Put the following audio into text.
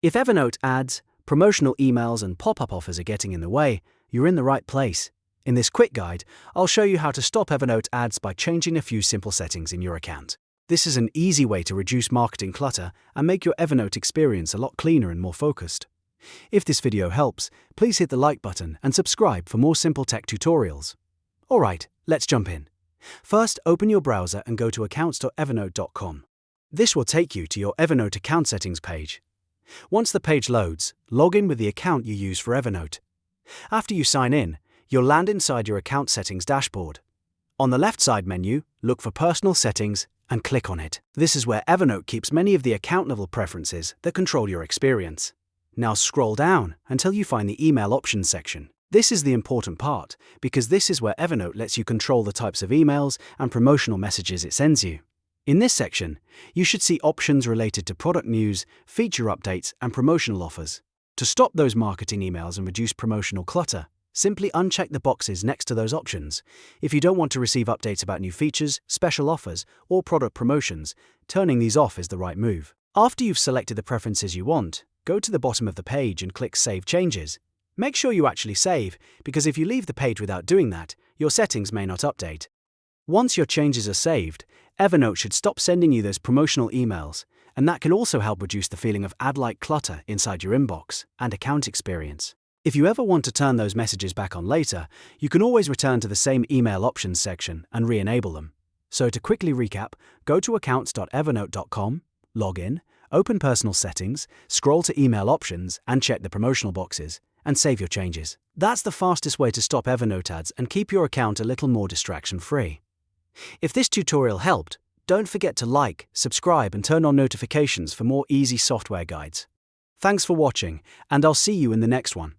If Evernote ads, promotional emails, and pop-up offers are getting in the way, you're in the right place. In this quick guide, I'll show you how to stop Evernote ads by changing a few simple settings in your account. This is an easy way to reduce marketing clutter and make your Evernote experience a lot cleaner and more focused. If this video helps, please hit the like button and subscribe for more simple tech tutorials. Alright, let's jump in. First, open your browser and go to accounts.evernote.com. This will take you to your Evernote account settings page. Once the page loads, log in with the account you use for Evernote. After you sign in, you'll land inside your account settings dashboard. On the left side menu, look for Personal Settings and click on it. This is where Evernote keeps many of the account-level preferences that control your experience. Now scroll down until you find the Email Options section. This is the important part, because this is where Evernote lets you control the types of emails and promotional messages it sends you. In this section, you should see options related to product news, feature updates, and promotional offers. To stop those marketing emails and reduce promotional clutter, simply uncheck the boxes next to those options. If you don't want to receive updates about new features, special offers, or product promotions, turning these off is the right move. After you've selected the preferences you want, go to the bottom of the page and click Save Changes. Make sure you actually save, because if you leave the page without doing that, your settings may not update. Once your changes are saved, Evernote should stop sending you those promotional emails, and that can also help reduce the feeling of ad-like clutter inside your inbox and account experience. If you ever want to turn those messages back on later, you can always return to the same Email Options section and re-enable them. So to quickly recap, go to accounts.evernote.com, log in, open Personal Settings, scroll to Email Options and check the promotional boxes, and save your changes. That's the fastest way to stop Evernote ads and keep your account a little more distraction-free. If this tutorial helped, don't forget to like, subscribe, and turn on notifications for more easy software guides. Thanks for watching, and I'll see you in the next one.